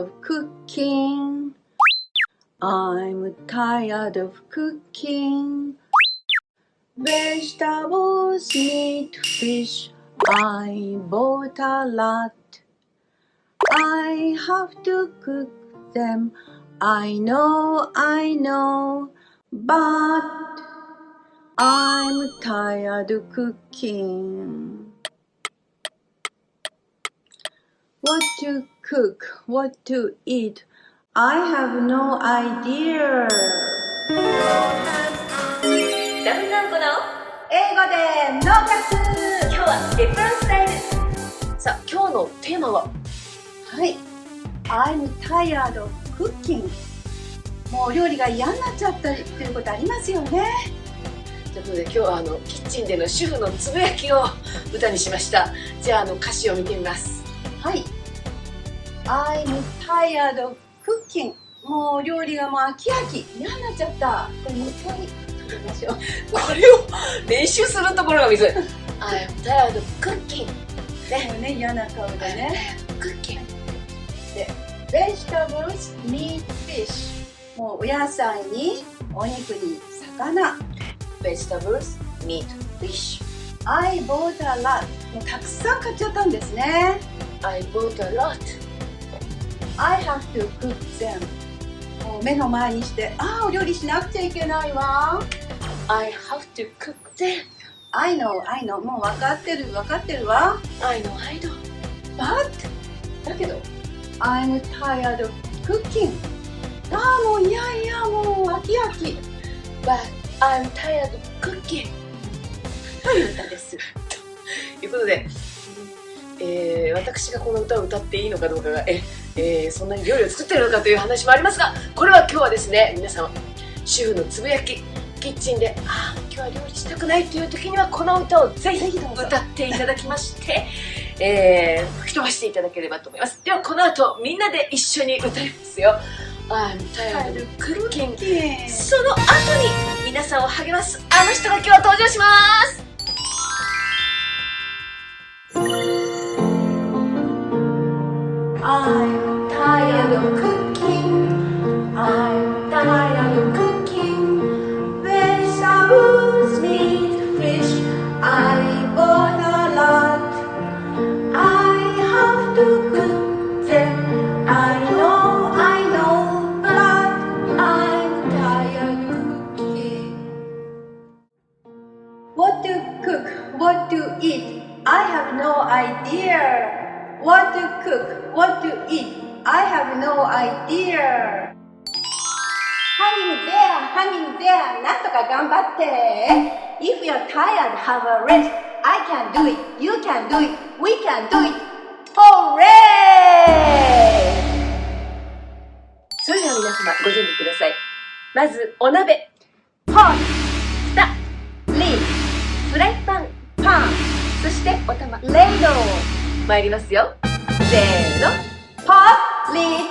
of cooking. I'm tired of cooking. Vegetables, meat, fish, I bought a lot. I have to cook them. I know, but I'm tired of cooking. What to cook, what to eat, I have no idea. W直子の英語で脳活。今日はエプロンスタイル。さあ、今日のテーマは、はい、I'm tired of cooking。もうお料理が嫌になっちゃったりっていうことありますよね。ということで今日はキッチンでの主婦のつぶやきを歌にしました。じゃあ歌詞を見てみます。はい、I'm tired of cooking。もうお料理がもう飽き嫌になっちゃった。これもう一回撮りましょう。これを練習するところが見せる。I'm tired of cooking。もうね、嫌な顔でね。cooking。で、vegetables, meat, fish。もうお野菜にお肉に魚。vegetables, meat, fish。I bought a lot。もうたくさん買っちゃったんですね。I bought a lot。I have to cook them。もう目の前にして、お料理しなくちゃいけないわ。I have to cook them。I know、もう分かってるわ。I know。But だけど、I'm tired of cooking。もういやもう飽き。But I'm tired of cooking。という歌です。ということで、私がこの歌を歌っていいのかどうかが、そんなに料理を作ってるのかという話もありますが、これは今日はですね、皆さん主婦のつぶやき、キッチンで今日は料理したくないという時にはこの歌をぜひ歌っていただきまして、吹き飛ばしていただければと思います。ではこの後みんなで一緒に歌いますよ。I'm tired of cooking。その後に皆さんを励ますあの人が今日は登場します。I'm tired of cooking. I'm tired of cooking. Vegetables, meat, fish, I bought a lot. I have to cook them. I know, but I'm tired of cooking. What to cook, what to eat, I have no idea. What to cook, what to eat, I have no idea. Hanging there, なんとか頑張って。If you're tired, have a rest. I can do it, you can do it, we can do it. Hooray! それでは皆様ご準備ください。まずお鍋、Pot、蓋、Lid、フライパン、Pan、そしてお玉、Ladle。参りますよ。せーの。Pot、Lid、